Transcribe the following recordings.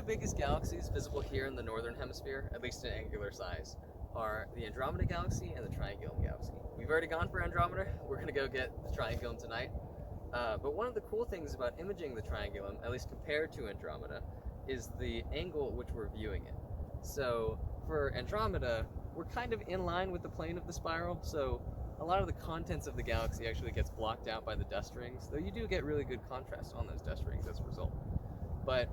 biggest galaxies visible here in the northern hemisphere, at least in angular size, are the Andromeda Galaxy and the Triangulum Galaxy. We've already gone for Andromeda. We're going to go get the Triangulum tonight. But one of the cool things about imaging the Triangulum, at least compared to Andromeda, is the angle at which we're viewing it. So for Andromeda, we're kind of in line with the plane of the spiral, so a lot of the contents of the galaxy actually gets blocked out by the dust rings, though you do get really good contrast on those dust rings as a result. But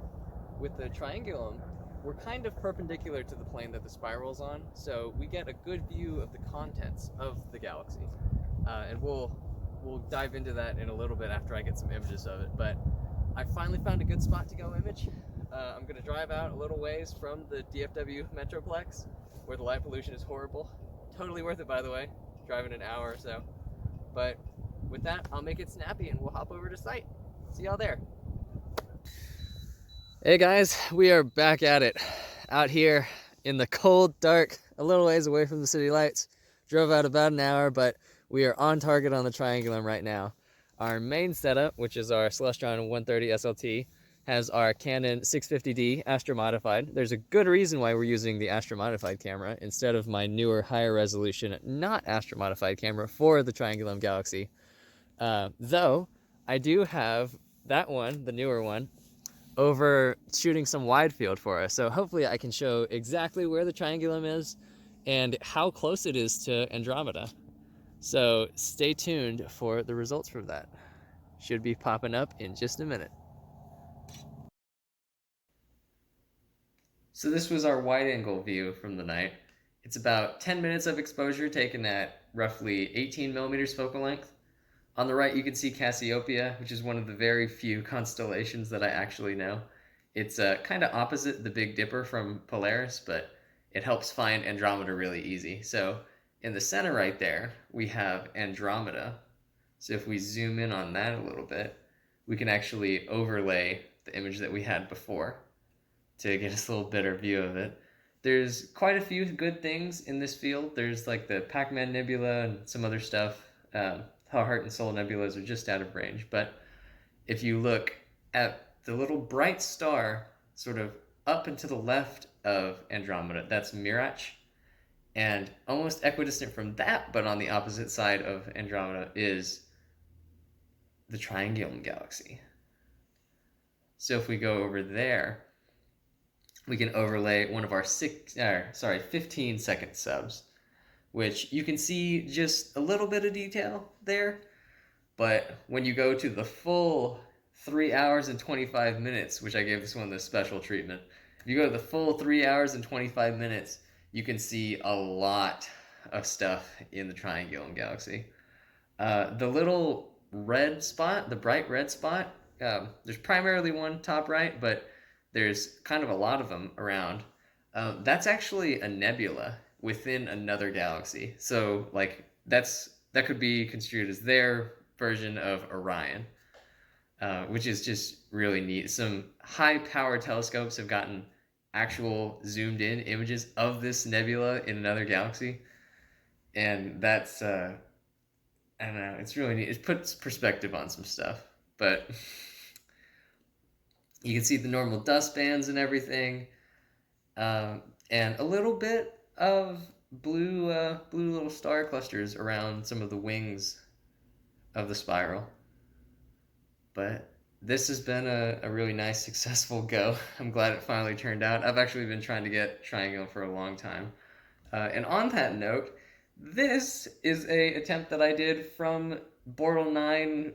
with the Triangulum, we're kind of perpendicular to the plane that the spiral's on, so we get a good view of the contents of the galaxy. And we'll dive into that in a little bit after I get some images of it. But I finally found a good spot to go image. I'm going to drive out a little ways from the DFW Metroplex, where the light pollution is horrible. Totally worth it, by the way, driving an hour or so. But with that, I'll make it snappy and we'll hop over to site. See y'all there. Hey guys, we are back at it out here in the cold, dark, a little ways away from the city lights. Drove out about an hour, but we are on target on the Triangulum right now. Our main setup, which is our Celestron 130 SLT, has our Canon 650D Astro-modified. There's a good reason why we're using the Astro-modified camera instead of my newer, higher resolution, not Astro-modified camera for the Triangulum Galaxy. Though, I do have that one, the newer one, over shooting some wide field for us. So hopefully I can show exactly where the Triangulum is and how close it is to Andromeda. So stay tuned for the results from that. Should be popping up in just a minute. So this was our wide angle view from the night. It's about 10 minutes of exposure taken at roughly 18 millimeters focal length. On the right, you can see Cassiopeia, which is one of the very few constellations that I actually know. It's kind of opposite the Big Dipper from Polaris, but it helps find Andromeda really easy. So in the center right there, we have Andromeda. So if we zoom in on that a little bit, we can actually overlay the image that we had before to get us a little better view of it. There's quite a few good things in this field. There's like the Pac-Man Nebula and some other stuff. Heart and Soul nebulas are just out of range. But if you look at the little bright star sort of up and to the left of Andromeda, that's Mirach. And almost equidistant from that, but on the opposite side of Andromeda, is the Triangulum Galaxy. So if we go over there, we can overlay one of our 15-second subs, which you can see just a little bit of detail there. But when you go to the full 3 hours and 25 minutes, which I gave this one the special treatment, if you go to the full 3 hours and 25 minutes, you can see a lot of stuff in the Triangulum Galaxy. The little red spot, the bright red spot, there's primarily one top right, but there's kind of a lot of them around. That's actually a nebula within another galaxy. So like that could be construed as their version of Orion, which is just really neat. Some high-powered telescopes have gotten actual zoomed-in images of this nebula in another galaxy, and that's I don't know, it's really neat. It puts perspective on some stuff, but you can see the normal dust bands and everything, and a little bit of blue little star clusters around some of the wings of the spiral. But this has been a really nice, successful go. I'm glad it finally turned out. I've actually been trying to get Triangulum for a long time. And on that note, this is an attempt that I did from Bortle 9,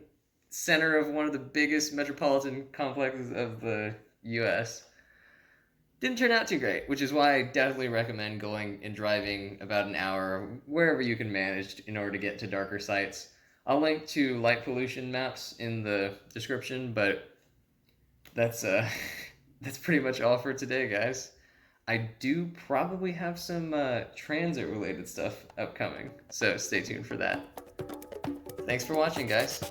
center of one of the biggest metropolitan complexes of the US. Didn't turn out too great, which is why I definitely recommend going and driving about an hour wherever you can manage in order to get to darker sites. I'll link to light pollution maps in the description, but that's pretty much all for today, guys. I do probably have some transit related stuff upcoming, so stay tuned for that. Thanks for watching, guys.